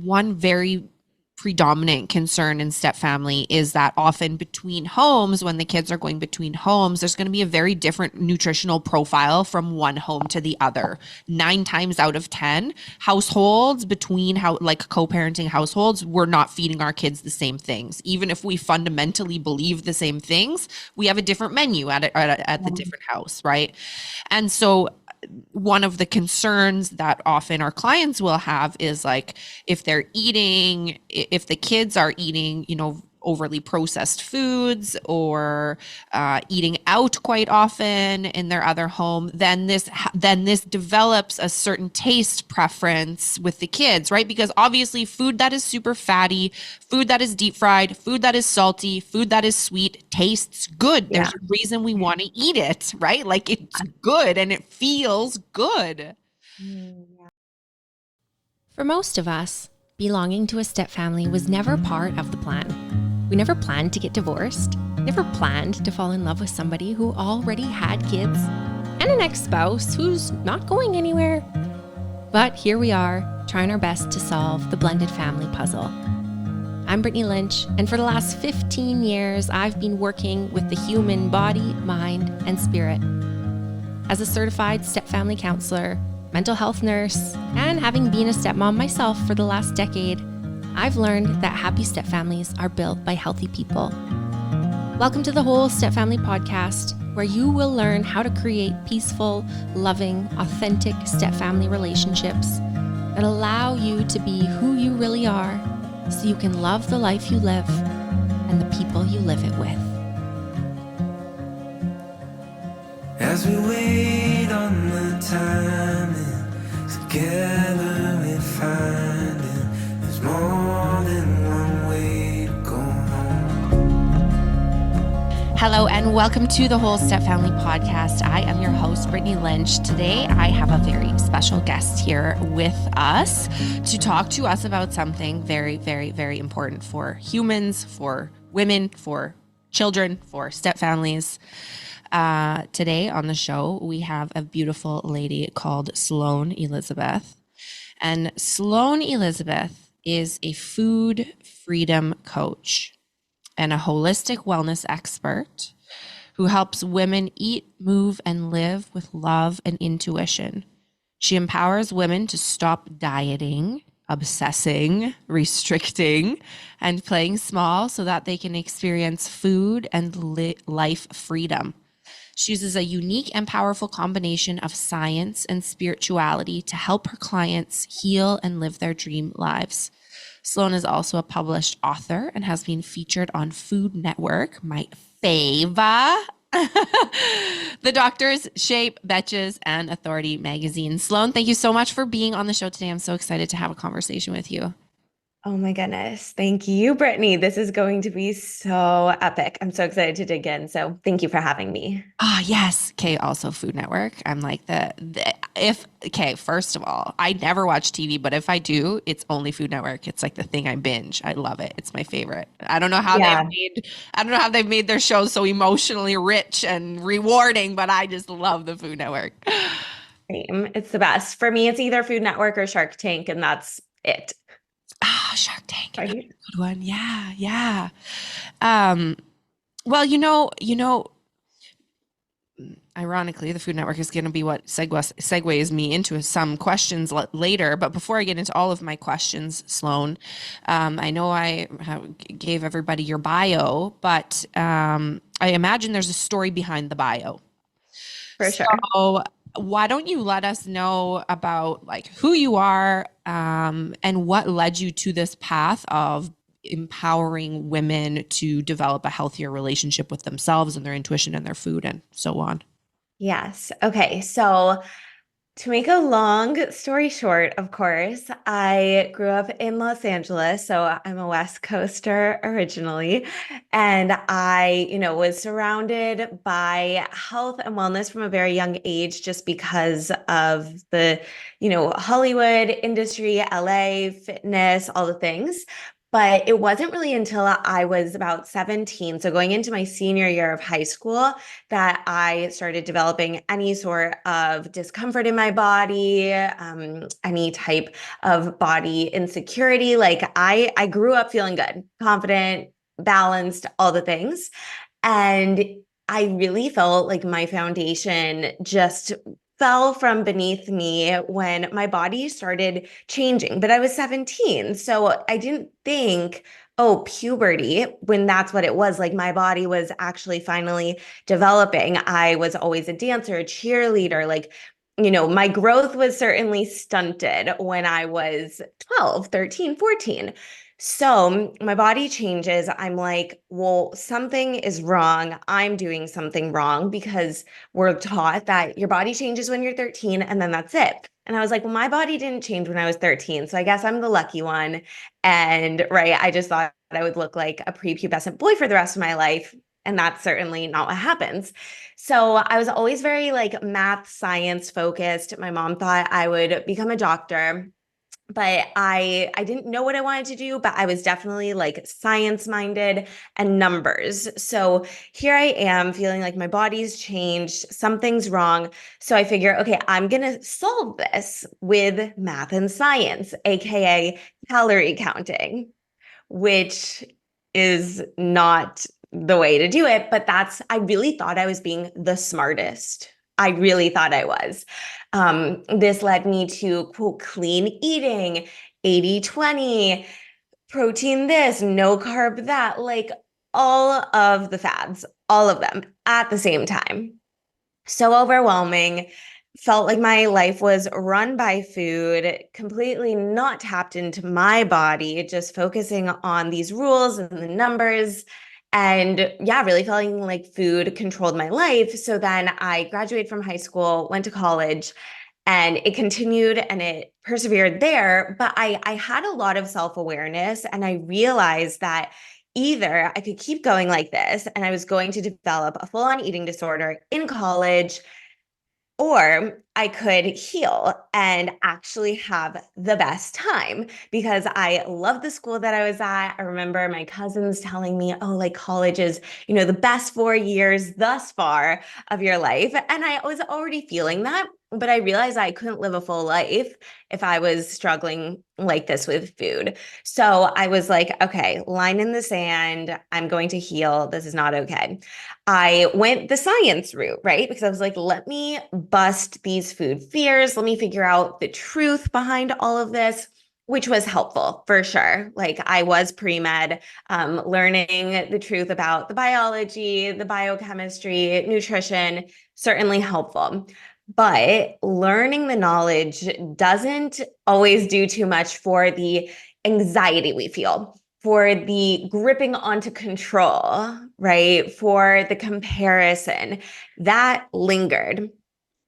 One very predominant concern in step family is that often between homes, when the kids are going between homes, there's going to be a very different nutritional profile from one home to the other. 9 times out of 10 households between like co-parenting households, we're not feeding our kids the same things. Even if we fundamentally believe the same things, we have a different menu at the different house, right? And so one of the concerns that often our clients will have is like if the kids are eating, overly processed foods or eating out quite often in their other home, then this develops a certain taste preference with the kids, right? Because obviously food that is super fatty, food that is deep fried, food that is salty, food that is sweet tastes good. There's a reason we want to eat it, right? Like it's good and it feels good. For most of us, belonging to a step family was never part of the plan. We never planned to get divorced, never planned to fall in love with somebody who already had kids and an ex-spouse who's not going anywhere. But here we are, trying our best to solve the blended family puzzle. I'm Brittany Lynch, and for the last 15 years, I've been working with the human body, mind, and spirit. As a certified step family counselor, mental health nurse, and having been a stepmom myself for the last decade, I've learned that happy step families are built by healthy people. Welcome to the Whole Step Family podcast, where you will learn how to create peaceful, loving, authentic step family relationships that allow you to be who you really are so you can love the life you live and the people you live it with. As we wait on the timing, together we find it. There's more than one way to go home. Hello and welcome to the Whole Step Family podcast. I am your host, Brittany Lynch. Today, I have a very special guest here with us to talk to us about something very, very, very important for humans, for women, for children, for step families. Today on the show, we have a beautiful lady called Sloane Elizabeth. And Sloane Elizabeth is a food freedom coach and a holistic wellness expert who helps women eat, move, and live with love and intuition. She empowers women to stop dieting, obsessing, restricting, and playing small so that they can experience food and life freedom. She uses a unique and powerful combination of science and spirituality to help her clients heal and live their dream lives. Sloane is also a published author and has been featured on Food Network, my fava, The Doctors, Shape, Betches, and Authority magazine. Sloane, thank you so much for being on the show today. I'm so excited to have a conversation with you. Oh my goodness. Thank you, Brittany. This is going to be so epic. I'm so excited to dig in. So thank you for having me. Yes. Okay. Also Food Network. I'm like first of all, I never watch TV, but if I do, it's only Food Network. It's like the thing I binge. I love it. It's my favorite. I don't know how they've made their shows so emotionally rich and rewarding, but I just love the Food Network. Same. It's the best. For me, it's either Food Network or Shark Tank, and that's it. Shark Tank. Right. Good one. Yeah. Well, ironically, the Food Network is going to be what segues me into some questions later. But before I get into all of my questions, Sloane, I know I gave everybody your bio, but I imagine there's a story behind the bio. For sure. So why don't you let us know about like who you are and what led you to this path of empowering women to develop a healthier relationship with themselves and their intuition and their food and so on. Yes. Okay. So to make a long story short, of course, I grew up in Los Angeles. So I'm a West Coaster originally. And I, was surrounded by health and wellness from a very young age, just because of the, Hollywood industry, LA, fitness, all the things. But it wasn't really until I was about 17, so going into my senior year of high school, that I started developing any sort of discomfort in my body, any type of body insecurity. Like I grew up feeling good, confident, balanced, all the things. And I really felt like my foundation just fell from beneath me when my body started changing. But I was 17. So I didn't think, oh, puberty, when that's what it was. Like my body was actually finally developing. I was always a dancer, a cheerleader. Like, my growth was certainly stunted when I was 12, 13, 14. So my body changes. I'm like, well, something is wrong. I'm doing something wrong because we're taught that your body changes when you're 13 and then that's it. And I was like, well, my body didn't change when I was 13. So I guess I'm the lucky one. And right, I just thought I would look like a prepubescent boy for the rest of my life. And that's certainly not what happens. So I was always very like math, science focused. My mom thought I would become a doctor, but I didn't know what I wanted to do, but I was definitely like science minded and numbers. So here I am feeling like my body's changed, something's wrong. So I figure, okay, I'm going to solve this with math and science, aka calorie counting, which is not the way to do it. But I really thought I was being the smartest. I really thought I was. This led me to quote, clean eating, 80-20, protein this, no carb that, like all of the fads, all of them at the same time. So overwhelming. Felt like my life was run by food, completely not tapped into my body, just focusing on these rules and the numbers. And yeah, really feeling like food controlled my life. So then I graduated from high school, went to college, and it continued and it persevered there. But I had a lot of self-awareness, and I realized that either I could keep going like this and I was going to develop a full-on eating disorder in college, or I could heal and actually have the best time because I loved the school that I was at. I remember my cousins telling me, oh, like college is, the best 4 years thus far of your life. And I was already feeling that, but I realized I couldn't live a full life if I was struggling like this with food. So I was like, okay, line in the sand. I'm going to heal. This is not okay. I went the science route, right? Because I was like, let me bust these food fears. Let me figure out the truth behind all of this, which was helpful for sure. Like I was pre-med, learning the truth about the biology, the biochemistry, nutrition, certainly helpful. But learning the knowledge doesn't always do too much for the anxiety we feel, for the gripping onto control, right? For the comparison that lingered.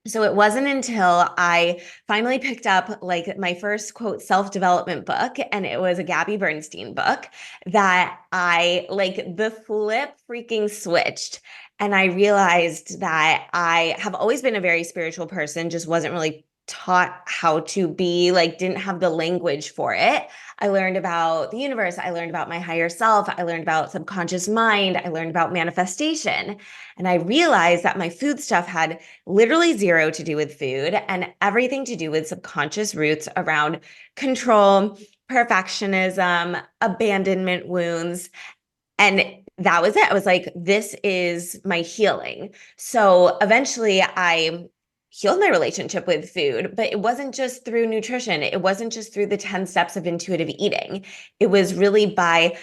So it wasn't until I finally picked up like my first quote self-development book, and it was a Gabby Bernstein book, that I like the flip freaking switched. And I realized that I have always been a very spiritual person, just wasn't really taught how to be, like didn't have the language for it. I learned about the universe. I learned about my higher self. I learned about subconscious mind. I learned about manifestation. And I realized that my food stuff had literally zero to do with food and everything to do with subconscious roots around control, perfectionism, abandonment wounds. And that was it. I was like, this is my healing. So eventually I healed my relationship with food, but it wasn't just through nutrition. It wasn't just through the 10 steps of intuitive eating. It was really by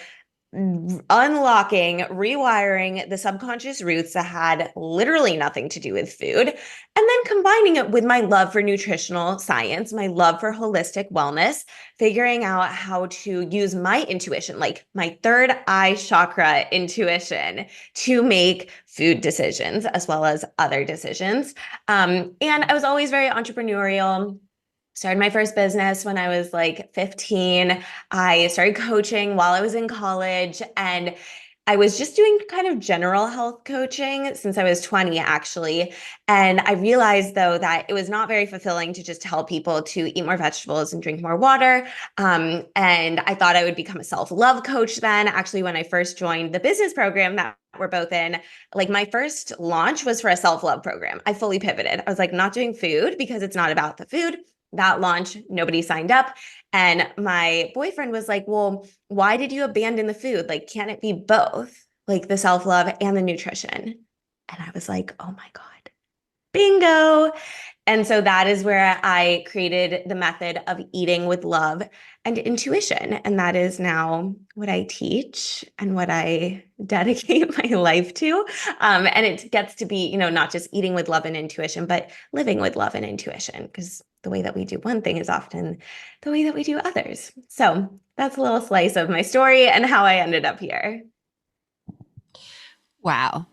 unlocking, rewiring the subconscious roots that had literally nothing to do with food, and then combining it with my love for nutritional science, my love for holistic wellness, figuring out how to use my intuition, like my third eye chakra intuition, to make food decisions as well as other decisions. And I was always very entrepreneurial. Started my first business when I was like 15. I started coaching while I was in college, and I was just doing kind of general health coaching since I was 20, actually. And I realized, though, that it was not very fulfilling to just tell people to eat more vegetables and drink more water. And I thought I would become a self-love coach then. Actually, when I first joined the business program that we're both in, like my first launch was for a self-love program. I fully pivoted. I was like, not doing food because it's not about the food. That launch, nobody signed up. And my boyfriend was like, well, why did you abandon the food? Like, can't it be both? Like the self-love and the nutrition? And I was like, oh my God, bingo. And so that is where I created the method of eating with love and intuition. And that is now what I teach and what I dedicate my life to. And it gets to be, not just eating with love and intuition, but living with love and intuition, because the way that we do one thing is often the way that we do others. So that's a little slice of my story and how I ended up here. Wow.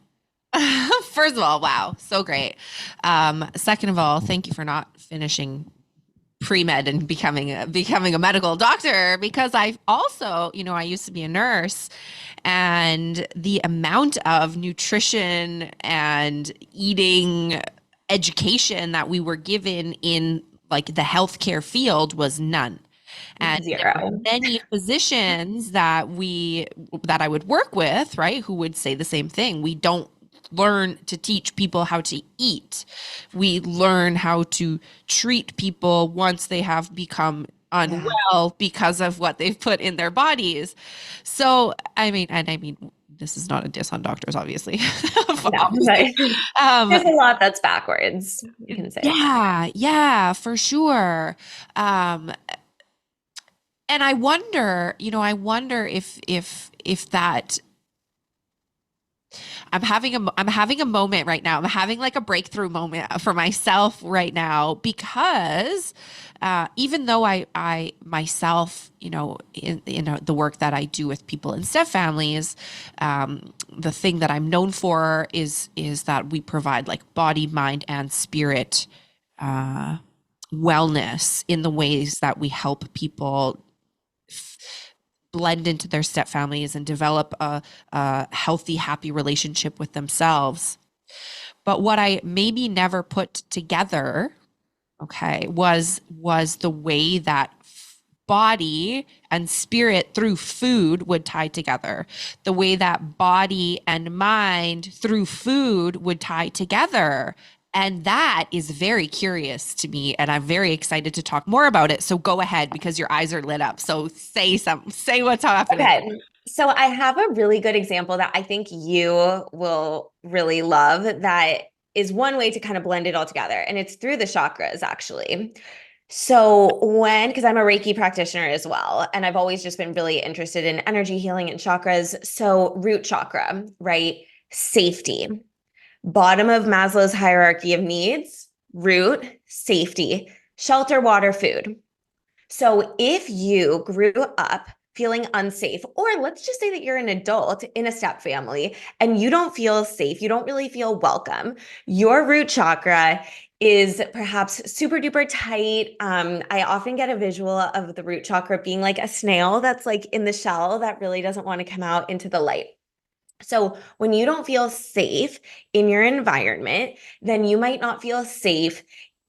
First of all, wow, so great. Second of all, thank you for not finishing pre-med and becoming a medical doctor, because I also, I used to be a nurse, and the amount of nutrition and eating education that we were given in like the healthcare field was none. And there were Zero. many physicians that I would work with, right, who would say the same thing. We don't learn to teach people how to eat. We learn how to treat people once they have become unwell because of what they've put in their bodies. So, I mean, this is not a diss on doctors, obviously. No, there's a lot that's backwards, you can say. Yeah, for sure. And I wonder if that I'm having a moment right now. I'm having like a breakthrough moment for myself right now, because even though I myself, in the work that I do with people in step families, the thing that I'm known for is that we provide like body, mind, and spirit wellness in the ways that we help people blend into their step families and develop a healthy, happy relationship with themselves. But what I maybe never put together, okay, was the way that body and spirit through food would tie together, the way that body and mind through food would tie together. And that is very curious to me, and I'm very excited to talk more about it. So go ahead, because your eyes are lit up. So say what's happening. Okay. So I have a really good example that I think you will really love, that is one way to kind of blend it all together. And it's through the chakras, actually. So because I'm a Reiki practitioner as well, and I've always just been really interested in energy healing and chakras. So root chakra, right? Safety. Bottom of Maslow's hierarchy of needs, root, safety, shelter, water, food. So if you grew up feeling unsafe, or let's just say that you're an adult in a step family and you don't feel safe, you don't really feel welcome, your root chakra is perhaps super duper tight. I often get a visual of the root chakra being like a snail that's like in the shell that really doesn't want to come out into the light. So when you don't feel safe in your environment, then you might not feel safe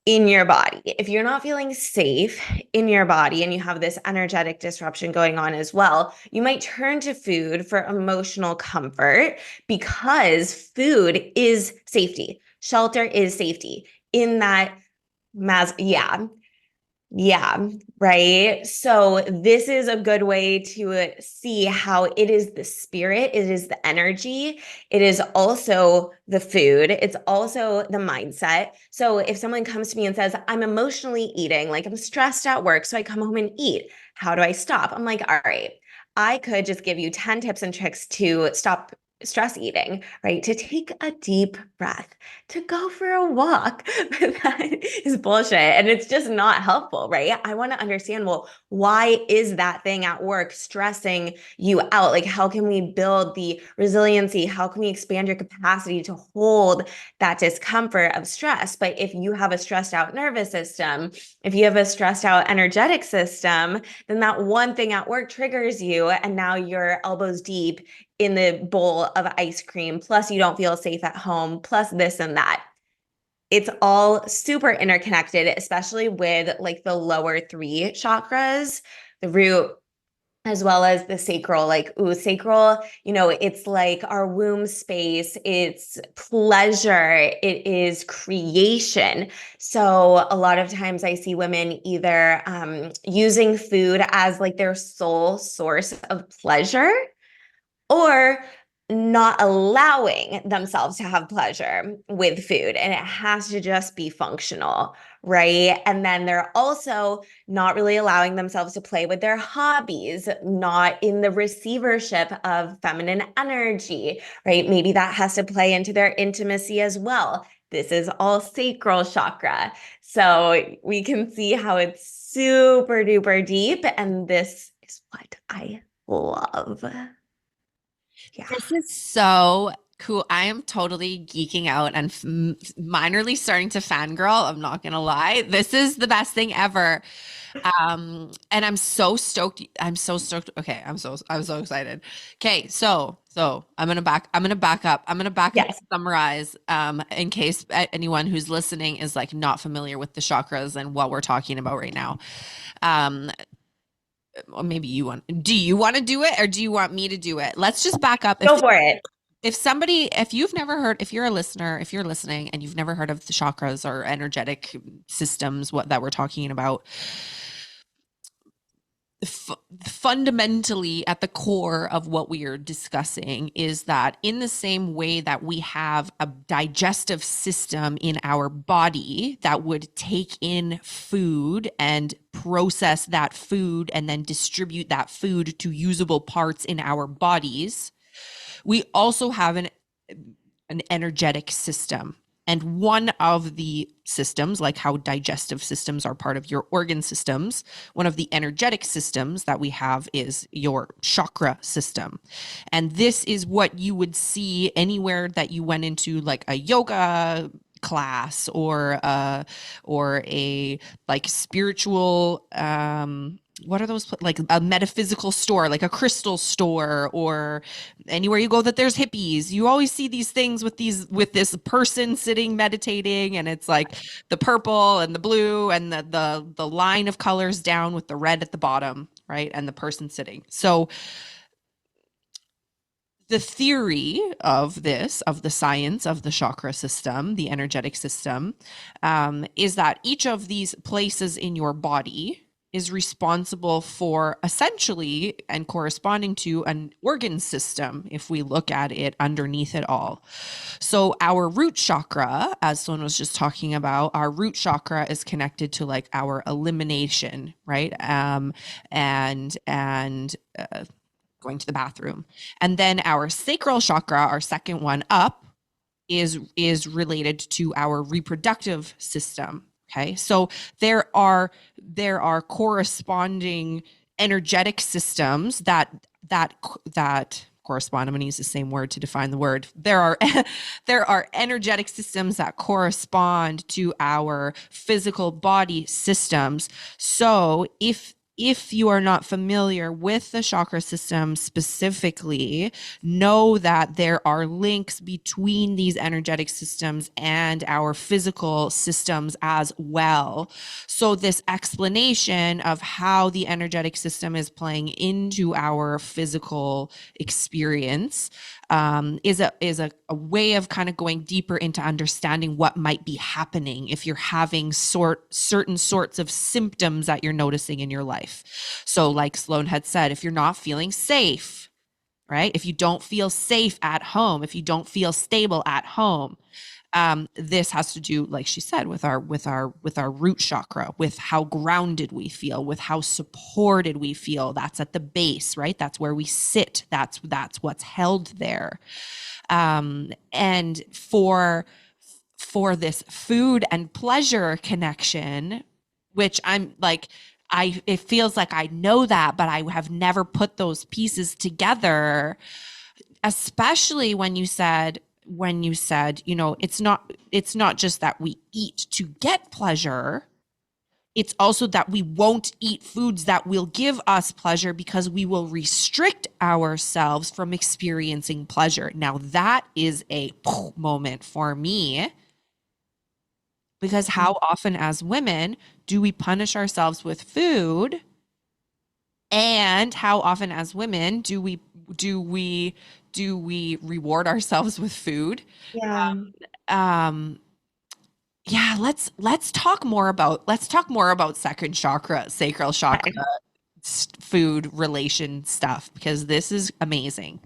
in your body. If you're not feeling safe in your body and you have this energetic disruption going on as well, you might turn to food for emotional comfort, because food is safety. Shelter is safety in that yeah, right. So this is a good way to see how it is the spirit, it is the energy, it is also the food, it's also the mindset. So if someone comes to me and says, I'm emotionally eating, like I'm stressed at work, so I come home and eat, how do I stop? I'm like, all right, I could just give you 10 tips and tricks to stop stress eating, right? To take a deep breath, to go for a walk. But that is bullshit. And it's just not helpful, right? I want to understand, well, why is that thing at work stressing you out? Like, how can we build the resiliency? How can we expand your capacity to hold that discomfort of stress? But if you have a stressed out nervous system, if you have a stressed out energetic system, then that one thing at work triggers you. And now you're elbows deep in the bowl of ice cream, plus you don't feel safe at home, plus this and that. It's all super interconnected, especially with like the lower three chakras, the root, as well as the sacral. Like, sacral, it's like our womb space, it's pleasure, it is creation. So a lot of times I see women either using food as like their sole source of pleasure, or not allowing themselves to have pleasure with food, and it has to just be functional, right? And then they're also not really allowing themselves to play with their hobbies, not in the receivership of feminine energy, right? Maybe that has to play into their intimacy as well. This is all sacral chakra. So we can see how it's super duper deep, and this is what I love. Yeah. This is so cool. I am totally geeking out and minorly starting to fangirl. I'm not gonna lie. This is the best thing ever. And I'm so stoked. I'm so stoked. Okay, I'm so excited. Okay, so I'm gonna back up. I'm gonna back up Yes. and summarize in case anyone who's listening is like not familiar with the chakras and what we're talking about right now. Or maybe do you want to do it or do you want me to do it? Let's just back up. Go for it. If you've never heard, if you're a listener, if you're listening and you've never heard of the chakras or energetic systems, that we're talking about, fundamentally at the core of what we are discussing is that in the same way that we have a digestive system in our body that would take in food and process that food and then distribute that food to usable parts in our bodies, we also have an energetic system. And one of the systems, like how digestive systems are part of your organ systems, one of the energetic systems that we have is your chakra system. And this is what you would see anywhere that you went into like a yoga class or a like spiritual what are those like a metaphysical store, like a crystal store, or anywhere you go that there's hippies. You always see these things with this person sitting meditating, and it's like the purple and the blue and the line of colors down with the red at the bottom, right? And the person sitting. So the theory of the science of the chakra system, the energetic system, is that each of these places in your body is responsible for essentially and corresponding to an organ system if we look at it underneath it all. So our root chakra, as Sloane was just talking about, our root chakra is connected to like our elimination, right? And going to the bathroom. And then our sacral chakra, our second one up, is related to our reproductive system. Okay, so there are corresponding energetic systems that correspond. I'm going to use the same word to define the word. There are energetic systems that correspond to our physical body systems. So if you are not familiar with the chakra system specifically, know that there are links between these energetic systems and our physical systems as well. So this explanation of how the energetic system is playing into our physical experience is a way of kind of going deeper into understanding what might be happening if you're having certain sorts of symptoms that you're noticing in your life. So like Sloane had said, if you're not feeling safe, right? If you don't feel safe at home, if you don't feel stable at home, this has to do, like she said, with our root chakra, with how grounded we feel, with how supported we feel. That's at the base, right? That's where we sit. That's what's held there. And for this food and pleasure connection, which I'm like, it feels like I know that, but I have never put those pieces together, especially when you said, it's not just that we eat to get pleasure. it's also that we won't eat foods that will give us pleasure because we will restrict ourselves from experiencing pleasure. Now, that is a moment for me, because how often as women do we punish ourselves with food? And how often as women do we reward ourselves with food? Yeah. Um, yeah, let's talk more about second chakra, sacral chakra, Okay. food relation stuff, because this is amazing.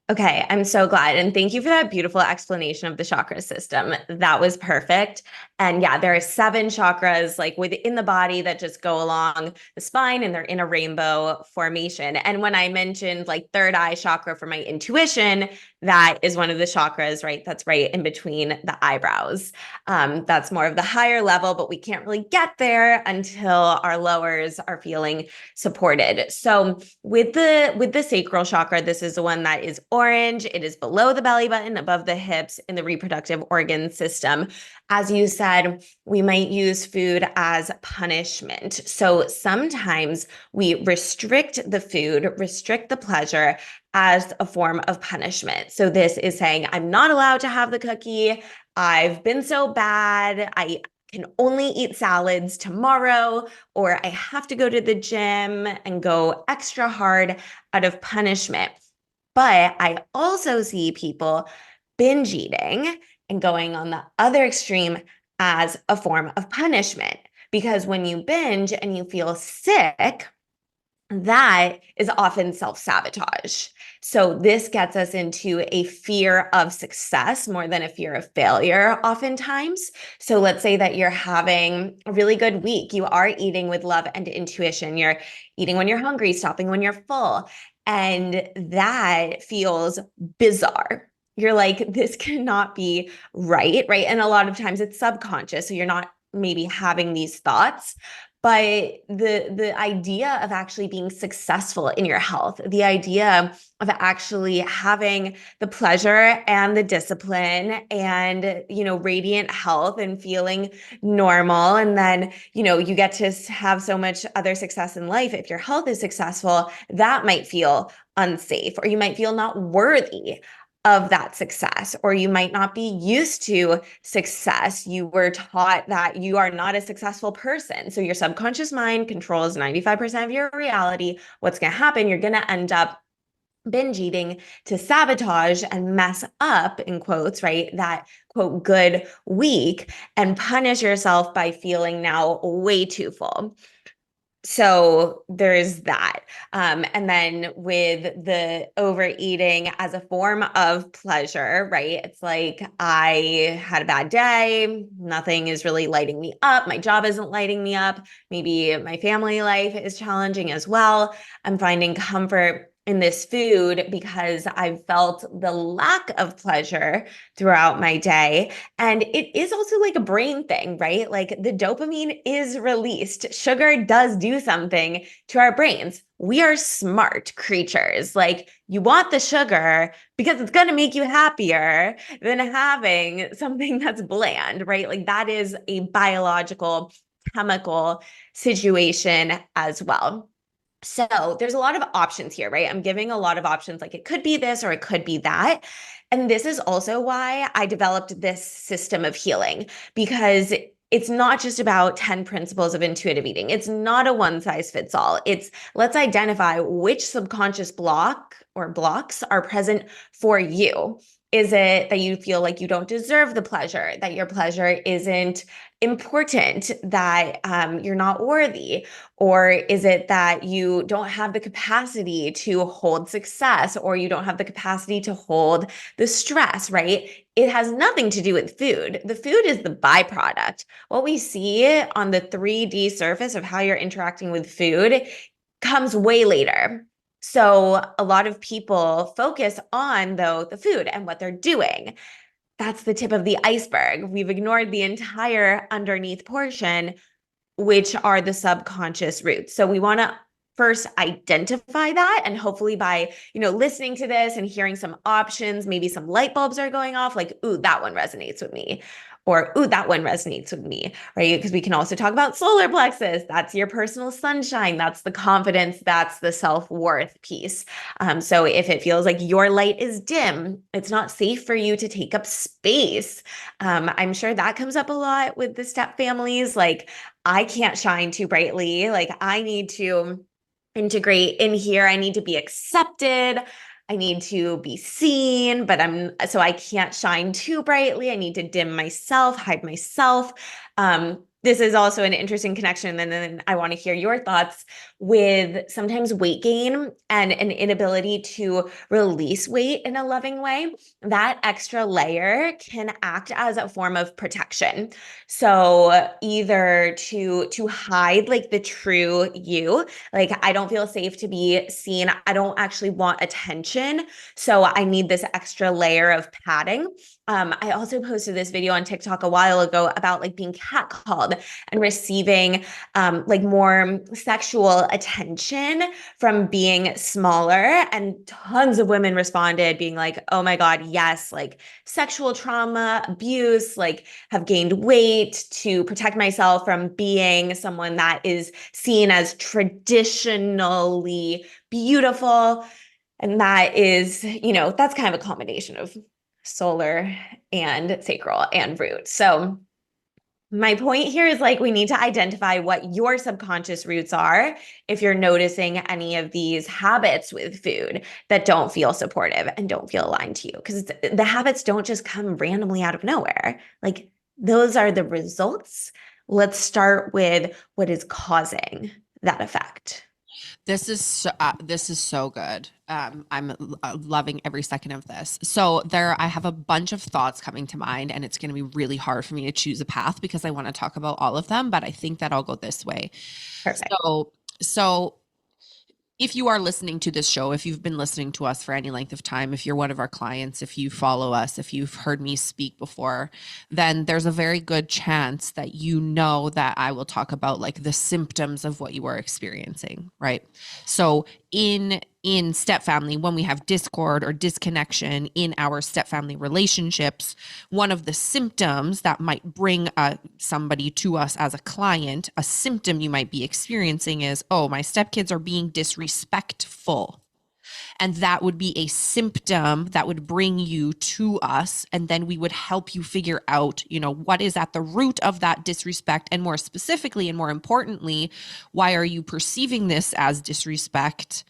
Okay, I'm so glad. And thank you for that beautiful explanation of the chakra system. That was perfect. And yeah, there are 7 chakras like within the body that just go along the spine, and they're in a rainbow formation. And when I mentioned like third eye chakra for my intuition, that is one of the chakras, right? That's right in between the eyebrows. That's more of the higher level, but we can't really get there until our lowers are feeling supported. So with the sacral chakra, this is the one that is orange. It is below the belly button, above the hips, in the reproductive organ system. As you said, we might use food as punishment. So sometimes we restrict the food, restrict the pleasure as a form of punishment. So this is saying, I'm not allowed to have the cookie. I've been so bad. I can only eat salads tomorrow, or I have to go to the gym and go extra hard out of punishment. But I also see people binge eating and going on the other extreme as a form of punishment. Because when you binge and you feel sick, that is often self-sabotage. So this gets us into a fear of success more than a fear of failure oftentimes. So let's say that you're having a really good week. You are eating with love and intuition. You're eating when you're hungry, stopping when you're full. And that feels bizarre. You're like, this cannot be right, right? And a lot of times it's subconscious. So you're not maybe having these thoughts, but the idea of actually being successful in your health, the idea of actually having the pleasure and the discipline and, radiant health and feeling normal, and then, you get to have so much other success in life. If your health is successful, that might feel unsafe, or you might feel not worthy of that success, or you might not be used to success. You were taught that you are not a successful person. So your subconscious mind controls 95% of your reality. What's going to happen? You're going to end up binge eating to sabotage and mess up, in quotes, right? That quote, good week, and punish yourself by feeling now way too full. So there's that. And then with the overeating as a form of pleasure, right? It's like, I had a bad day. Nothing is really lighting me up. My job isn't lighting me up. Maybe my family life is challenging as well. I'm finding comfort in this food because I've felt the lack of pleasure throughout my day. And it is also like a brain thing, right? Like the dopamine is released. Sugar does do something to our brains. We are smart creatures. Like, you want the sugar because it's going to make you happier than having something that's bland, right? Like, that is a biological, chemical situation as well. So there's a lot of options here, right? I'm giving a lot of options, like it could be this or it could be that. And this is also why I developed this system of healing, because it's not just about 10 principles of intuitive eating. It's not a one size fits all. It's, let's identify which subconscious block or blocks are present for you. Is it that you feel like you don't deserve the pleasure, that your pleasure isn't important, that you're not worthy? Or is it that you don't have the capacity to hold success, or you don't have the capacity to hold the stress, right? It has nothing to do with food. The food is the byproduct. What we see on the 3D surface of how you're interacting with food comes way later. So a lot of people focus on, though, the food and what they're doing. That's the tip of the iceberg. We've ignored the entire underneath portion, which are the subconscious roots. So we want to first identify that, and hopefully by, listening to this and hearing some options, maybe some light bulbs are going off, like, ooh, that one resonates with me. or, ooh, that one resonates with me, right? Because we can also talk about solar plexus. That's your personal sunshine. That's the confidence. That's the self-worth piece. So if it feels like your light is dim, it's not safe for you to take up space. I'm sure that comes up a lot with the step families. Like, I can't shine too brightly. Like, I need to integrate in here. I need to be accepted. I need to be seen, but so I can't shine too brightly. I need to dim myself, hide myself. This is also an interesting connection. And then I want to hear your thoughts with sometimes weight gain and an inability to release weight in a loving way. That extra layer can act as a form of protection. So either to hide like the true you, like I don't feel safe to be seen. I don't actually want attention. So I need this extra layer of padding. I also posted this video on TikTok a while ago about like being catcalled and receiving like more sexual attention from being smaller. And tons of women responded being like, oh my God, yes, like sexual trauma, abuse, like have gained weight to protect myself from being someone that is seen as traditionally beautiful. And that is, that's kind of a combination of solar and sacral and root. So my point here is like, we need to identify what your subconscious roots are if you're noticing any of these habits with food that don't feel supportive and don't feel aligned to you. Because the habits don't just come randomly out of nowhere. Like, those are the results. Let's start with what is causing that effect. This is so good. I'm loving every second of this. So I have a bunch of thoughts coming to mind, and it's going to be really hard for me to choose a path because I want to talk about all of them, but I think that I'll go this way. Perfect. So if you are listening to this show, if you've been listening to us for any length of time, if you're one of our clients, if you follow us, if you've heard me speak before, then there's a very good chance that you know that I will talk about like the symptoms of what you are experiencing, right? So in step family, when we have discord or disconnection in our step family relationships, one of the symptoms that might bring somebody to us as a client, a symptom you might be experiencing is, oh, my stepkids are being disrespectful. And that would be a symptom that would bring you to us. And then we would help you figure out, what is at the root of that disrespect. And more specifically, and more importantly, why are you perceiving this as disrespect?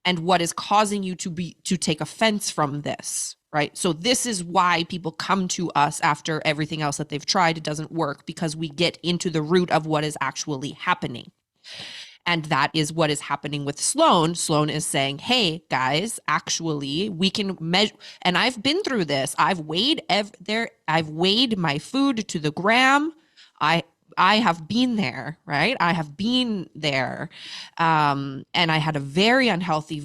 And what is causing you to take offense from this, right? So this is why people come to us after everything else that they've tried, it doesn't work, because we get into the root of what is actually happening. And that is what is happening with Sloane. Sloane is saying, hey, guys, actually, we can measure. And I've been through this. I've weighed my food to the gram. I have been there, right? I have been there. And I had a very unhealthy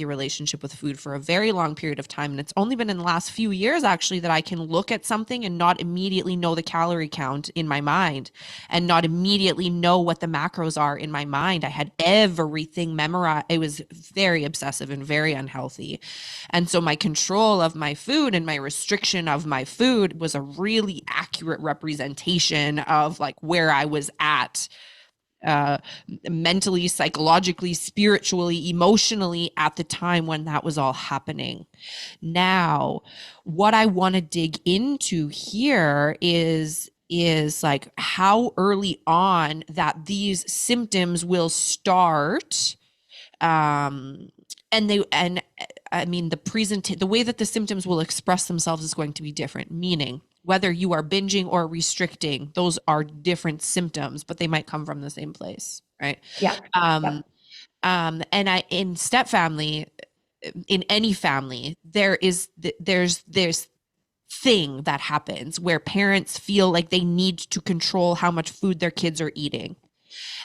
relationship with food for a very long period of time. And it's only been in the last few years, actually, that I can look at something and not immediately know the calorie count in my mind and not immediately know what the macros are in my mind. I had everything memorized. It was very obsessive and very unhealthy. And so my control of my food and my restriction of my food was a really accurate representation of like where I was at mentally, psychologically, spiritually, emotionally at the time when that was all happening. Now, what I want to dig into here is like how early on that these symptoms will start. The way that the symptoms will express themselves is going to be different, meaning whether you are binging or restricting, those are different symptoms, but they might come from the same place, right? Yeah. In step family, in any family, there's this thing that happens where parents feel like they need to control how much food their kids are eating.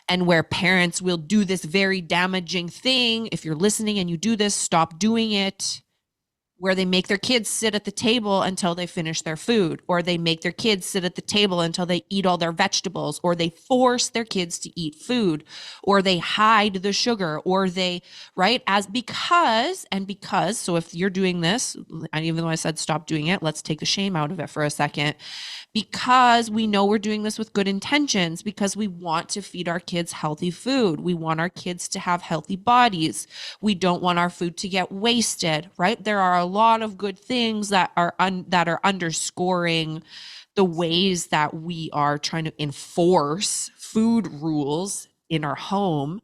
And where parents will do this very damaging thing. If you're listening and you do this, stop doing it. where they make their kids sit at the table until they finish their food, or they make their kids sit at the table until they eat all their vegetables, or they force their kids to eat food, or they hide the sugar, or they, right? Because, so if you're doing this, and even though I said stop doing it, let's take the shame out of it for a second, because we know we're doing this with good intentions, because we want to feed our kids healthy food. We want our kids to have healthy bodies. We don't want our food to get wasted, right? There are a lot of good things that are underscoring the ways that we are trying to enforce food rules in our home.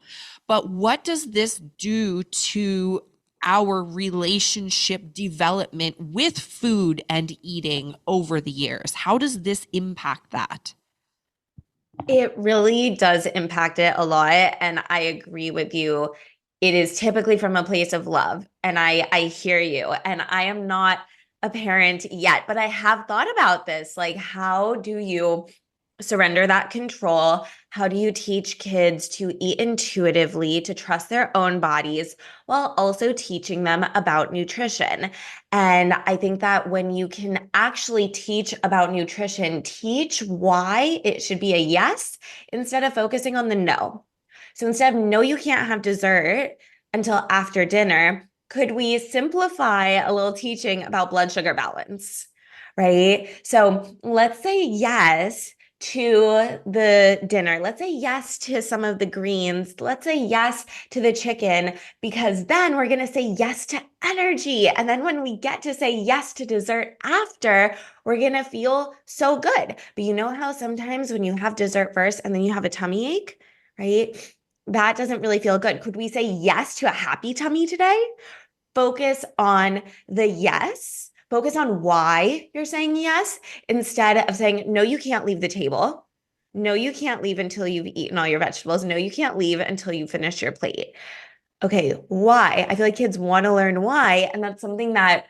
But what does this do to our relationship development with food and eating over the years? How does this impact that? It really does impact it a lot. And I agree with you. It is typically from a place of love. And I hear you. And I am not a parent yet, but I have thought about this. Like, how do you surrender that control? How do you teach kids to eat intuitively, to trust their own bodies, while also teaching them about nutrition? And I think that when you can actually teach about nutrition, teach why it should be a yes instead of focusing on the no. So instead of no, you can't have dessert until after dinner, could we simplify a little teaching about blood sugar balance? Right? So let's say yes to the dinner. Let's say yes to some of the greens. Let's say yes to the chicken, because then we're going to say yes to energy. And then when we get to say yes to dessert after, we're going to feel so good. But you know how sometimes when you have dessert first and then you have a tummy ache, right? That doesn't really feel good. Could we say yes to a happy tummy today? Focus on the yes. Focus on why you're saying yes instead of saying, no, you can't leave the table. No, you can't leave until you've eaten all your vegetables. No, you can't leave until you finish your plate. Okay, why? I feel like kids want to learn why. And that's something that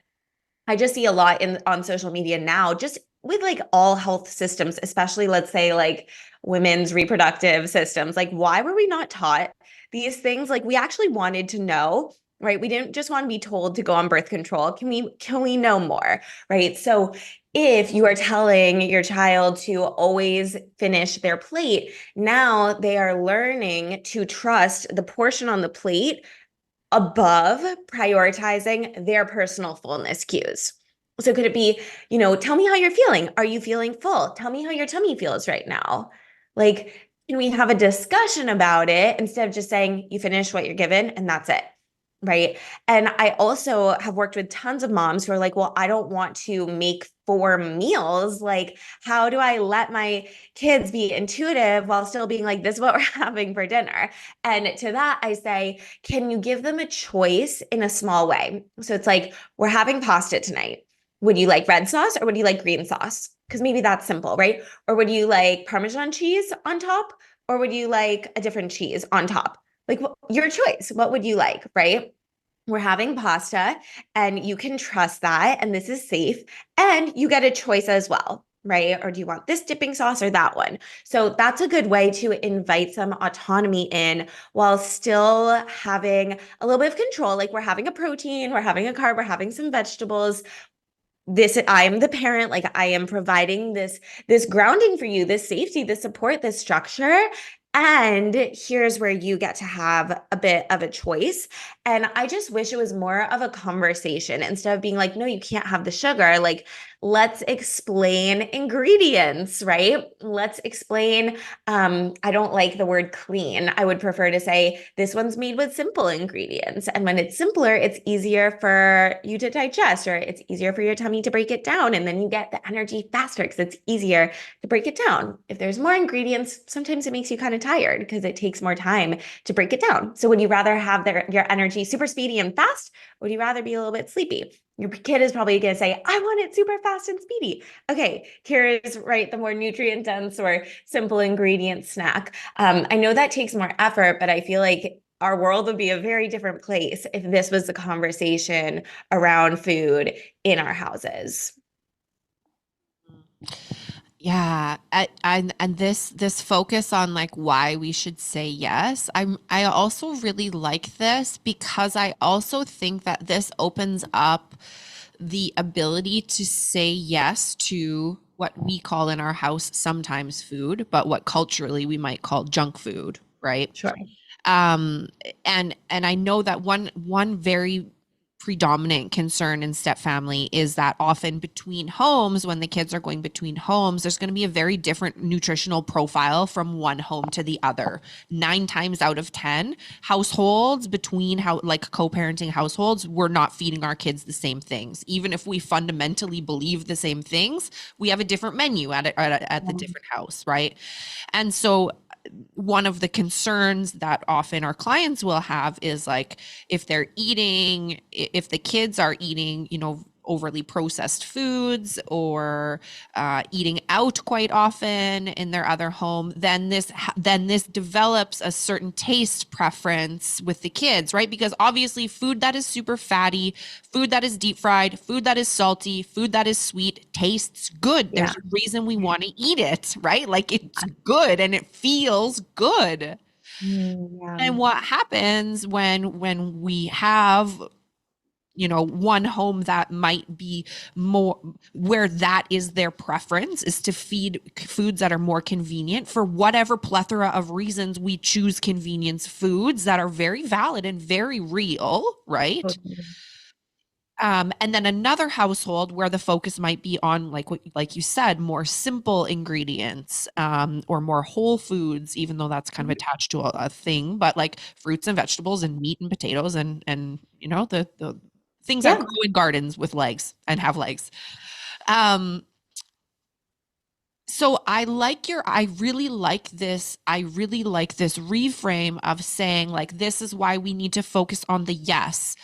I just see a lot on social media now, just with like all health systems, especially let's say like women's reproductive systems. Like, why were we not taught these things? Like, we actually wanted to know, right? We didn't just want to be told to go on birth control. Can we know more, right? So if you are telling your child to always finish their plate, now they are learning to trust the portion on the plate above prioritizing their personal fullness cues. So could it be, tell me how you're feeling. Are you feeling full? Tell me how your tummy feels right now. Like, can we have a discussion about it instead of just saying you finish what you're given and that's it? Right. And I also have worked with tons of moms who are like, well, I don't want to make 4 meals. Like, how do I let my kids be intuitive while still being like, this is what we're having for dinner? And to that, I say, can you give them a choice in a small way? So it's like, we're having pasta tonight. Would you like red sauce or would you like green sauce? Because maybe that's simple, right? Or would you like Parmesan cheese on top? Or would you like a different cheese on top? Like, your choice. What would you like, right? We're having pasta and you can trust that. And this is safe. And you get a choice as well, right? Or do you want this dipping sauce or that one? So that's a good way to invite some autonomy in while still having a little bit of control. Like, we're having a protein, we're having a carb, we're having some vegetables. I am the parent, like I am providing this grounding for you, this safety, this support, this structure. And here's where you get to have a bit of a choice. And I just wish it was more of a conversation instead of being like, no, you can't have the sugar. Like, let's explain ingredients, right? Let's explain. I don't like the word clean. I would prefer to say this one's made with simple ingredients. And when it's simpler, it's easier for you to digest, or it's easier for your tummy to break it down. And then you get the energy faster because it's easier to break it down. If there's more ingredients, sometimes it makes you kind of tired because it takes more time to break it down. So would you rather have your energy super speedy and fast? Or would you rather be a little bit sleepy? Your kid is probably going to say, I want it super fast and speedy. Okay, here is the more nutrient dense or simple ingredient snack. I know that takes more effort, but I feel like our world would be a very different place if this was the conversation around food in our houses. Yeah, and this focus on like why we should say yes. I also really like this because I also think that this opens up the ability to say yes to what we call in our house sometimes food, but what culturally we might call junk food, right? Sure. um and I know that one very predominant concern in step family is that often between homes, when the kids are going between homes, there's going to be a very different nutritional profile from one home to the other. 9 times out of 10 households between how like co-parenting households, we're not feeding our kids the same things. Even if we fundamentally believe the same things, we have a different menu at the different house, right? And so one of the concerns that often our clients will have is like if they're eating, if the kids are eating, overly processed foods or eating out quite often in their other home, then this develops a certain taste preference with the kids, right? Because obviously food that is super fatty, food that is deep fried, food that is salty, food that is sweet tastes good. Yeah. There's a reason we want to eat it, right? Like it's good and it feels good. Yeah. And what happens when we have one home that might be more where that is their preference is to feed foods that are more convenient for whatever plethora of reasons we choose convenience foods that are very valid and very real, right? Totally. And then another household where the focus might be on like you said, more simple ingredients, or more whole foods, even though that's kind of attached to a thing, but like fruits and vegetables and meat and potatoes and the things that Yeah. grow in gardens with legs and have legs. Um, so I really like this. I really like this reframe of saying like, this is why we need to focus on the yes.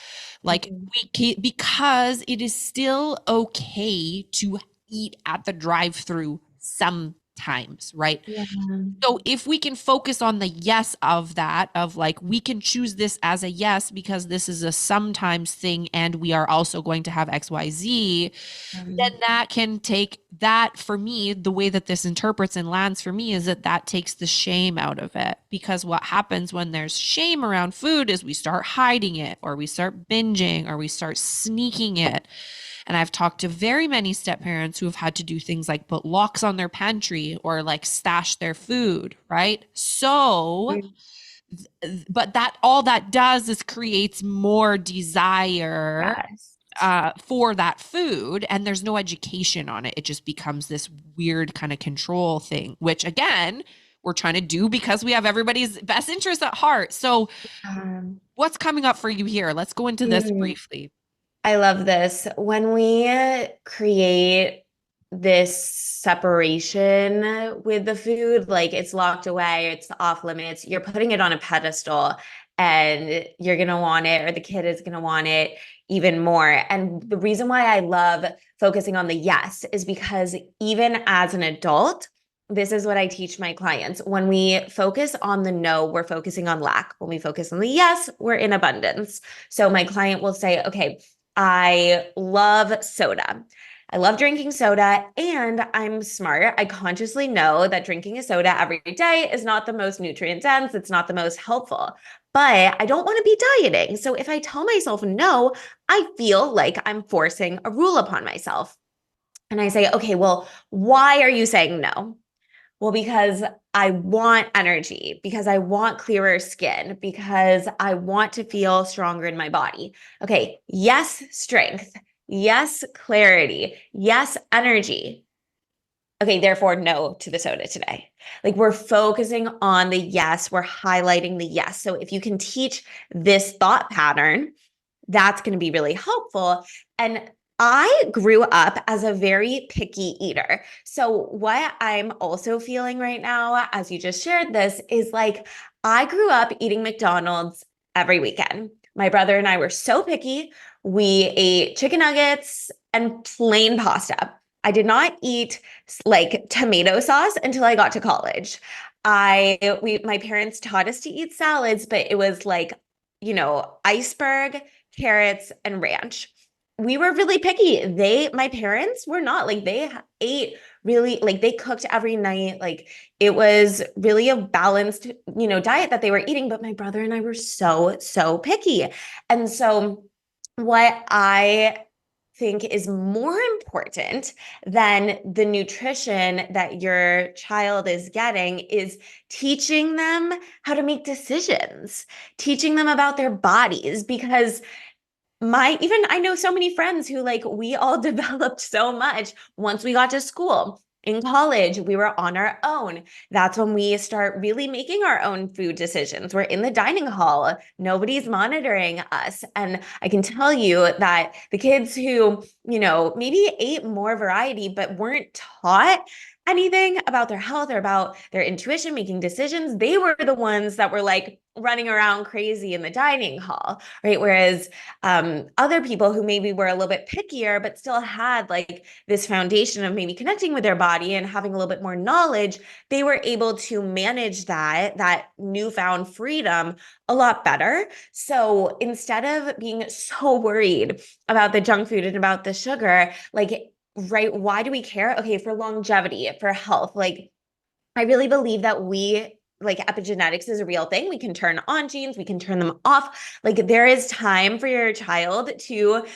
Like we can, because it is still okay to eat at the drive-through sometimes, right? Yeah. So if we can focus on the yes of that, of like, we can choose this as a yes because this is a sometimes thing and we are also going to have XYZ, then that can take that, for me, the way that this interprets and lands for me is that takes the shame out of it. Because what happens when there's shame around food is we start hiding it or we start binging or we start sneaking it. And I've talked to very many step parents who have had to do things like put locks on their pantry or like stash their food, right? So, but that all that does is creates more desire Yes. for that food, and there's no education on it. It just becomes this weird kind of control thing, which again, we're trying to do because we have everybody's best interest at heart. So, Um, what's coming up for you here? Let's go into this briefly. I love this. When we create this separation with the food, like it's locked away, it's off limits, you're putting it on a pedestal and you're going to want it, or the kid is going to want it even more. And the reason why I love focusing on the yes is because even as an adult, this is what I teach my clients. When we focus on the no, we're focusing on lack. When we focus on the yes, we're in abundance. So my client will say, okay, I love soda. I love drinking soda and I'm smart. I consciously know that drinking a soda every day is not the most nutrient dense. It's not the most helpful, but I don't want to be dieting. So if I tell myself no, I feel like I'm forcing a rule upon myself. And I say, okay, well, why are you saying no? Well, because I want energy, because I want clearer skin, because I want to feel stronger in my body. Okay, yes, strength. Yes, clarity. Yes, energy. Okay, therefore, no to the soda today. Like we're focusing on the yes, we're highlighting the yes. So if you can teach this thought pattern, that's going to be really helpful. And I grew up as a very picky eater. So, what I'm also feeling right now, as you just shared this, is like I grew up eating McDonald's every weekend. My brother and I were so picky. We ate chicken nuggets and plain pasta. I did not eat like tomato sauce until I got to college. My parents taught us to eat salads, but it was like, iceberg, carrots, and ranch. We were really picky. My parents were not like they ate really like they cooked every night. Like it was really a balanced, diet that they were eating. But my brother and I were so, so picky. And so what I think is more important than the nutrition that your child is getting is teaching them how to make decisions, teaching them about their bodies, because I know so many friends who like we all developed so much once we got to school. In college, we were on our own. That's when we start really making our own food decisions. We're in the dining hall. Nobody's monitoring us. And I can tell you that the kids who, maybe ate more variety, but weren't taught anything about their health or about their intuition, making decisions, they were the ones that were like running around crazy in the dining hall, right? Whereas other people who maybe were a little bit pickier, but still had like this foundation of maybe connecting with their body and having a little bit more knowledge, they were able to manage that newfound freedom a lot better. So instead of being so worried about the junk food and about the sugar, like, right, why do we care? Okay, for longevity, for health, like I really believe that like epigenetics is a real thing. We can turn on genes, we can turn them off. Like there is time for your child to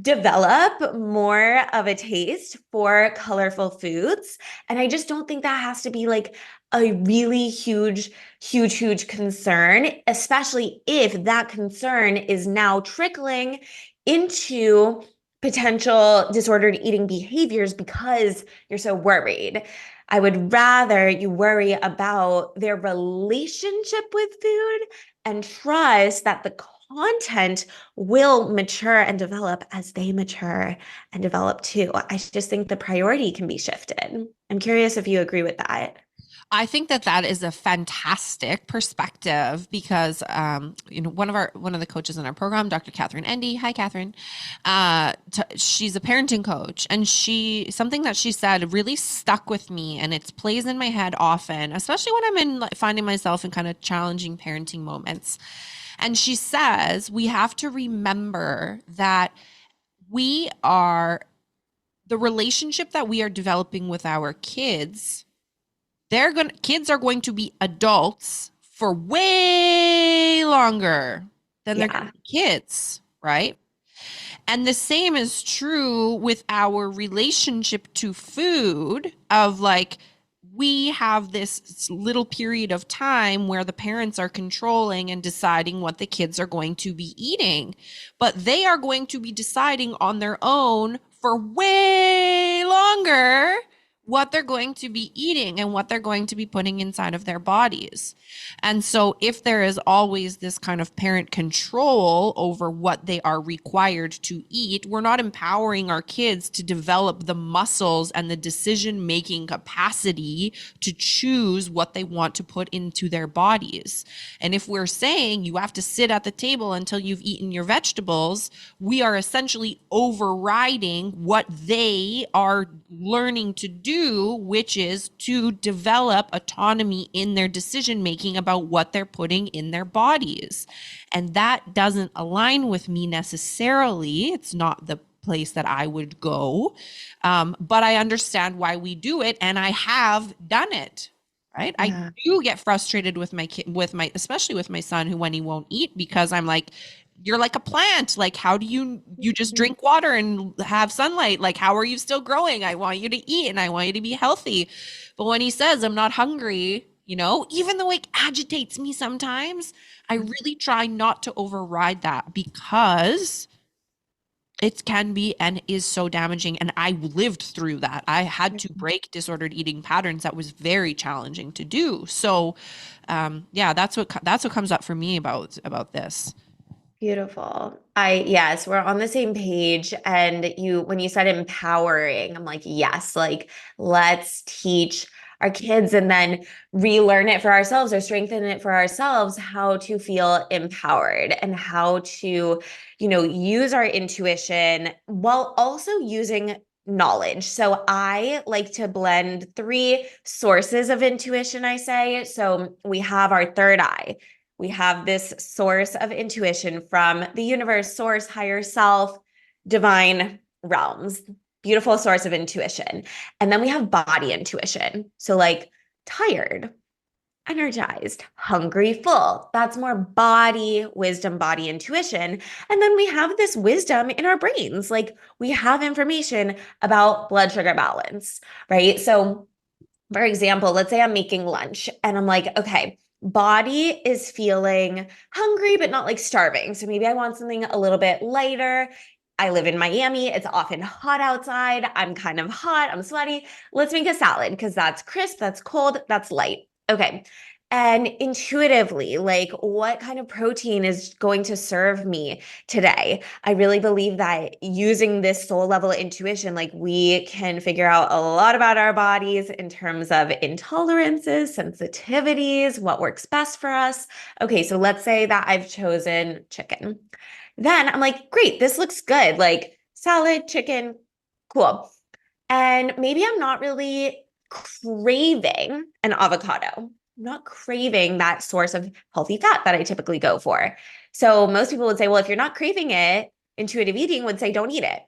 develop more of a taste for colorful foods. And I just don't think that has to be like a really huge concern, especially if that concern is now trickling into potential disordered eating behaviors because you're so worried. I would rather you worry about their relationship with food and trust that the content will mature and develop as they mature and develop too. I just think the priority can be shifted. I'm curious if you agree with that. I think that is a fantastic perspective because, one of the coaches in our program, Dr. Catherine Endy. Hi, Catherine. She's a parenting coach, and something that she said really stuck with me, and it plays in my head often, especially when I'm finding myself in kind of challenging parenting moments. And she says we have to remember that the relationship that we are developing with our kids. Kids are going to be adults for way longer than they're going to be kids, right? And the same is true with our relationship to food of like, we have this little period of time where the parents are controlling and deciding what the kids are going to be eating, but they are going to be deciding on their own for way longer what they're going to be eating and what they're going to be putting inside of their bodies. And so if there is always this kind of parent control over what they are required to eat, we're not empowering our kids to develop the muscles and the decision-making capacity to choose what they want to put into their bodies. And if we're saying you have to sit at the table until you've eaten your vegetables, we are essentially overriding what they are learning to do, which is to develop autonomy in their decision making about what they're putting in their bodies. And that doesn't align with me necessarily. It's not the place that I would go. But I understand why we do it, and I have done it. Right. Yeah. I do get frustrated with my kid, especially with my son, who when he won't eat, because I'm like, you're like a plant. Like, how do you just drink water and have sunlight? Like, how are you still growing? I want you to eat and I want you to be healthy. But when he says I'm not hungry, even though it agitates me sometimes, I really try not to override that because it can be and is so damaging. And I lived through that. I had to break disordered eating patterns. That was very challenging to do. So, that's what comes up for me about this. Beautiful. Yes, we're on the same page. And when you said empowering, I'm like, yes, like let's teach our kids and then relearn it for ourselves or strengthen it for ourselves, how to feel empowered and how to, use our intuition while also using knowledge. So I like to blend 3 sources of intuition, I say. So we have our third eye. We have this source of intuition from the universe, source, higher self, divine realms, beautiful source of intuition. And then we have body intuition. So like tired, energized, hungry, full. That's more body wisdom, body intuition. And then we have this wisdom in our brains. Like we have information about blood sugar balance, right? So, for example, let's say I'm making lunch and I'm like, okay, body is feeling hungry, but not like starving. So maybe I want something a little bit lighter. I live in Miami. It's often hot outside. I'm kind of hot. I'm sweaty. Let's make a salad because that's crisp, that's cold, that's light. Okay. And intuitively, like what kind of protein is going to serve me today? I really believe that using this soul level intuition, like we can figure out a lot about our bodies in terms of intolerances, sensitivities, what works best for us. Okay, so let's say that I've chosen chicken. Then I'm like, great, this looks good. Like salad, chicken, cool. And maybe I'm not really craving an avocado. I'm not craving that source of healthy fat that I typically go for. So most people would say, well, if you're not craving it, intuitive eating would say don't eat it.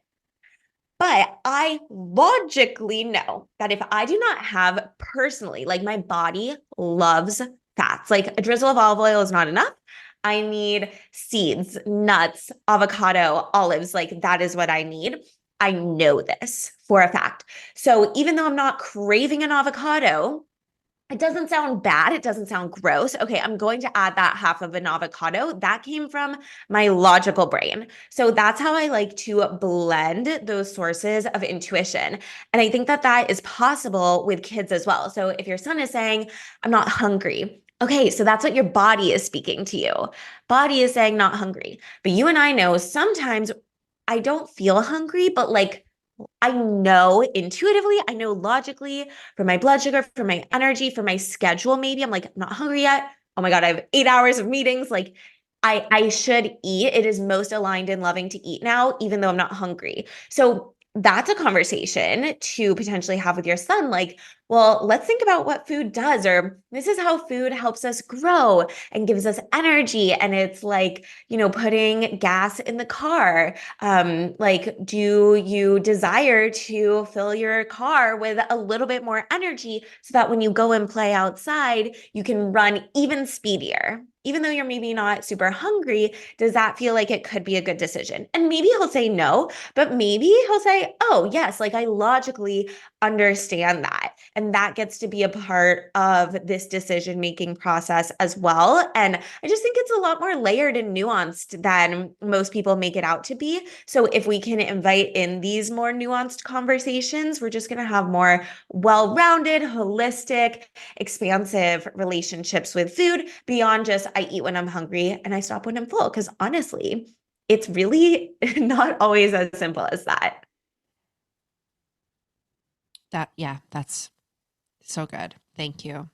But I logically know that if I do not have personally, like my body loves fats, like a drizzle of olive oil is not enough. I need seeds, nuts, avocado, olives. Like that is what I need. I know this for a fact. So even though I'm not craving an avocado, it doesn't sound bad. It doesn't sound gross. Okay, I'm going to add that half of an avocado. That came from my logical brain. So that's how I like to blend those sources of intuition. And I think that that is possible with kids as well. So if your son is saying, I'm not hungry. Okay, so that's what your body is speaking to you. Body is saying not hungry. But you and I know sometimes I don't feel hungry, but like I know intuitively, I know logically for my blood sugar, for my energy, for my schedule, maybe I'm like, I'm not hungry yet. Oh my God, I have 8 hours of meetings. Like I should eat. It is most aligned in loving to eat now, even though I'm not hungry. So that's a conversation to potentially have with your son. Like, well, let's think about what food does, or this is how food helps us grow and gives us energy. And it's like, putting gas in the car. Like, do you desire to fill your car with a little bit more energy so that when you go and play outside, you can run even speedier? Even though you're maybe not super hungry, does that feel like it could be a good decision? And maybe he'll say no, but maybe he'll say, oh, yes, like I logically understand that. And that gets to be a part of this decision-making process as well. And I just think it's a lot more layered and nuanced than most people make it out to be. So if we can invite in these more nuanced conversations, we're just going to have more well-rounded, holistic, expansive relationships with food beyond just I eat when I'm hungry and I stop when I'm full. Because honestly, it's really not always as simple as that. That's so good. Thank you.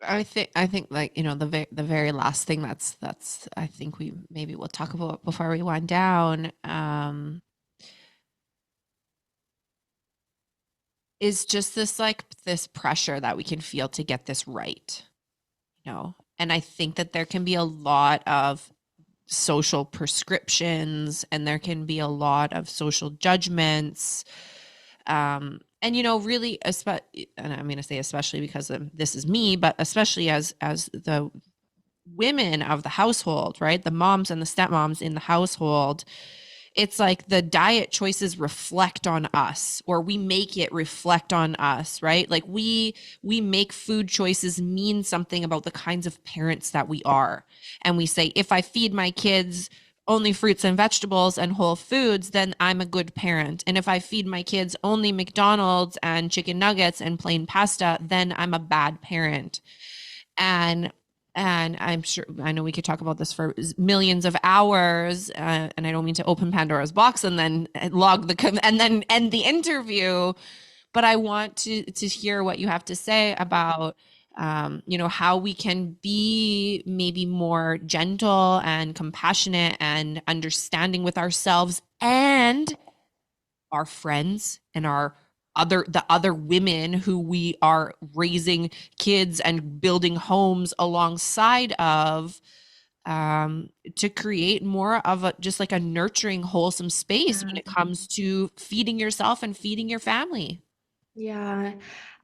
I think like, the very last thing that's I think we maybe we'll talk about before we wind down, is just this pressure that we can feel to get this right, and I think that there can be a lot of social prescriptions and there can be a lot of social judgments, and really, and I'm going to say especially because this is me, but especially as the women of the household, right? The moms and the stepmoms in the household, it's like the diet choices reflect on us, or we make it reflect on us, right? Like we make food choices mean something about the kinds of parents that we are. And we say, if I feed my kids only fruits and vegetables and whole foods, then I'm a good parent. And if I feed my kids only McDonald's and chicken nuggets and plain pasta, then I'm a bad parent. And I'm sure, I know we could talk about this for millions of hours, and I don't mean to open Pandora's box and then and then end the interview, but I want to hear what you have to say about, how we can be maybe more gentle and compassionate and understanding with ourselves and our friends and the other women who we are raising kids and building homes alongside of, to create more of a just like a nurturing, wholesome space when it comes to feeding yourself and feeding your family. Yeah.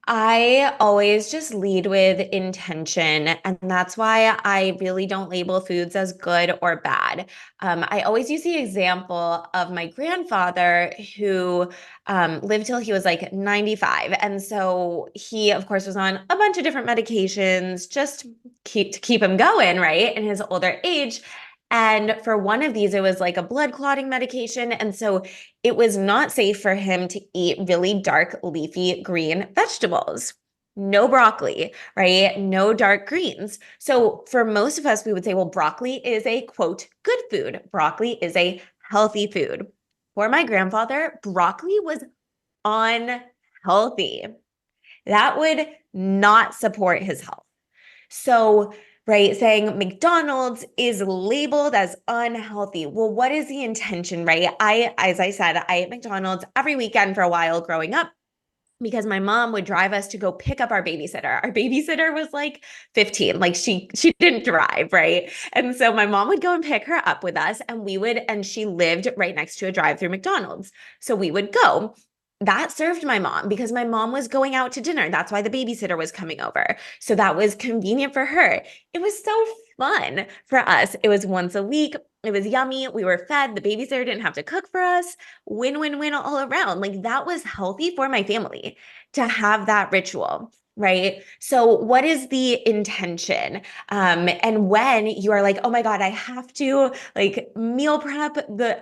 I always just lead with intention, and that's why I really don't label foods as good or bad. I always use the example of my grandfather who lived till he was like 95. And so he, of course, was on a bunch of different medications just to keep him going, right, in his older age. And for one of these, it was like a blood clotting medication. And so it was not safe for him to eat really dark, leafy green vegetables. No broccoli, right? No dark greens. So for most of us, we would say, well, broccoli is a quote, good food. Broccoli is a healthy food. For my grandfather, broccoli was unhealthy. That would not support his health. So, right, saying McDonald's is labeled as unhealthy. Well, what is the intention, right? As I said, I ate McDonald's every weekend for a while growing up because my mom would drive us to go pick up our babysitter. Our babysitter was like 15, like she didn't drive, right? And so my mom would go and pick her up with us and she lived right next to a drive-through McDonald's. So we would go. That served my mom because my mom was going out to dinner. That's why the babysitter was coming over. So that was convenient for her. It was so fun for us. It was once a week. It was yummy. We were fed. The babysitter didn't have to cook for us. Win, win, win all around. Like that was healthy for my family to have that ritual. Right. So, what is the intention? And when you are like, oh my God, I have to like meal prep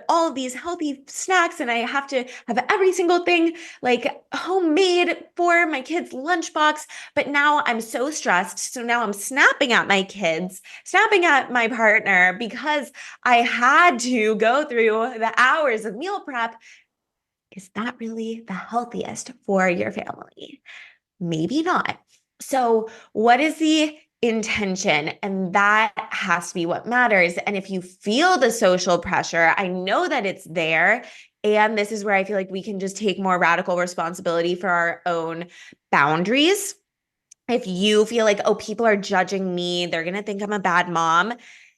all of these healthy snacks and I have to have every single thing like homemade for my kids' lunchbox. But now I'm so stressed. So now I'm snapping at my kids, snapping at my partner because I had to go through the hours of meal prep. Is that really the healthiest for your family? Maybe not. So, what is the intention? And that has to be what matters. And if you feel the social pressure, I know that it's there. And this is where I feel like we can just take more radical responsibility for our own boundaries. If you feel like, oh, people are judging me, they're going to think I'm a bad mom.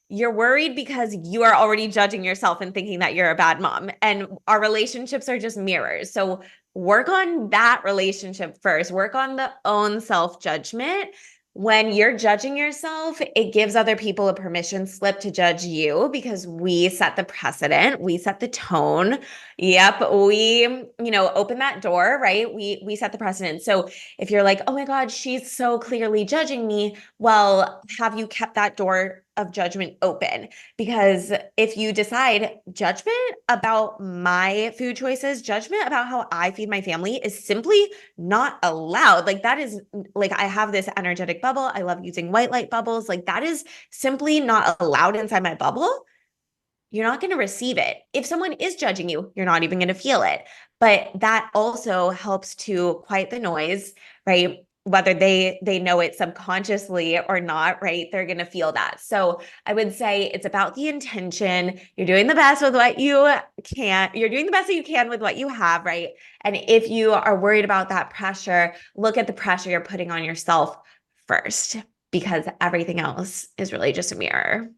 You're worried because you are already judging yourself and thinking that you're a bad mom. And our relationships are just mirrors. So work on that relationship first. Work on the own self-judgment. When you're judging yourself, it gives other people a permission slip to judge you because we set the precedent, we set the tone. Yep, we, open that door, right? We set the precedent. So if you're like, oh my God, she's so clearly judging me, well, have you kept that door of judgment open? Because if you decide judgment about my food choices, judgment about how I feed my family is simply not allowed. Like that is like, I have this energetic bubble. I love using white light bubbles. Like that is simply not allowed inside my bubble. You're not going to receive it. If someone is judging you, you're not even going to feel it. But that also helps to quiet the noise, right? Whether they know it subconsciously or not, right? They're going to feel that. So I would say it's about the intention. You're doing the best with what you can. You're doing the best that you can with what you have, right? And if you are worried about that pressure, look at the pressure you're putting on yourself first, because everything else is really just a mirror.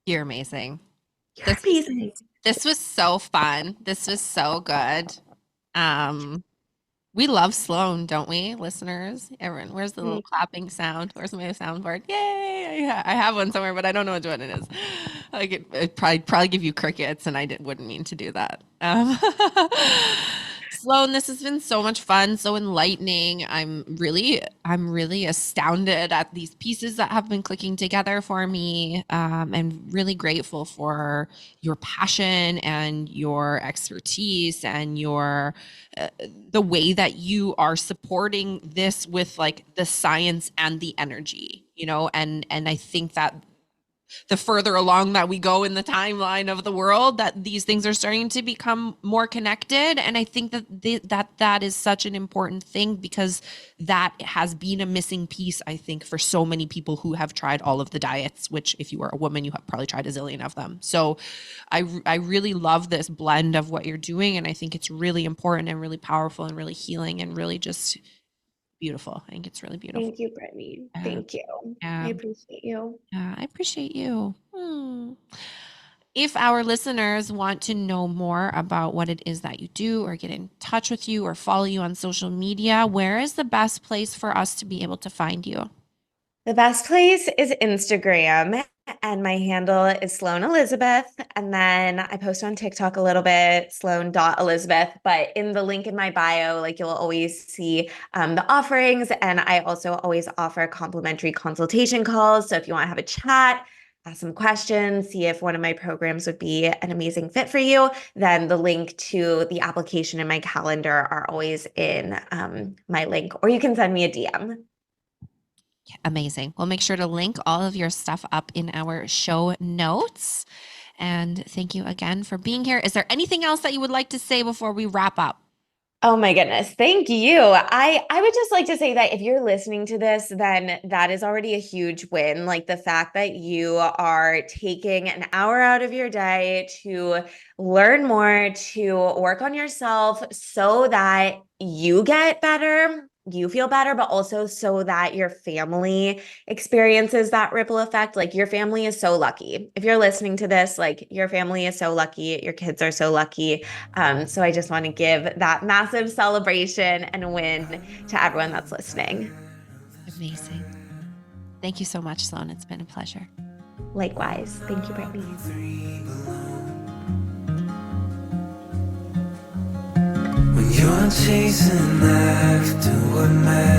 You're amazing. You're amazing. This was so fun. This was so good. We love Sloane, don't we, listeners? Everyone, where's the little clapping sound? Where's my soundboard? Yay! I have one somewhere, but I don't know which one it is. Like it probably give you crickets, and I wouldn't mean to do that. Sloane, this has been so much fun, so enlightening. I'm really astounded at these pieces that have been clicking together for me, and really grateful for your passion and your expertise and your the way that you are supporting this with like the science and the energy, and I think that the further along that we go in the timeline of the world, that these things are starting to become more connected. And I think that that is such an important thing, because that has been a missing piece, I think, for so many people who have tried all of the diets, which if you are a woman, you have probably tried a zillion of them. So I really love this blend of what you're doing. And I think it's really important and really powerful and really healing and really just beautiful. I think it's really beautiful. Thank you, Brittany. Yeah. Thank you. Yeah. I appreciate you. Yeah, I appreciate you. If our listeners want to know more about what it is that you do or get in touch with you or follow you on social media, where is the best place for us to be able to find you? The best place is Instagram, and my handle is Sloane Elizabeth. And then I post on TikTok a little bit, Sloane.Elizabeth. But in the link in my bio, like you'll always see the offerings. And I also always offer complimentary consultation calls. So if you want to have a chat, ask some questions, see if one of my programs would be an amazing fit for you, then the link to the application and my calendar are always in my link, or you can send me a DM. Amazing. We'll make sure to link all of your stuff up in our show notes. And thank you again for being here. Is there anything else that you would like to say before we wrap up? Oh my goodness. Thank you. I would just like to say that if you're listening to this, then that is already a huge win. Like the fact that you are taking an hour out of your day to learn more, to work on yourself so that you get better, you feel better, but also so that your family experiences that ripple effect. Like your family is so lucky. If you're listening to this, like your family is so lucky, your kids are so lucky. So I just want to give that massive celebration and win to everyone that's listening. Amazing. Thank you so much, Sloane. It's been a pleasure. Likewise. Thank you, Brittany. When you're chasing after what matters.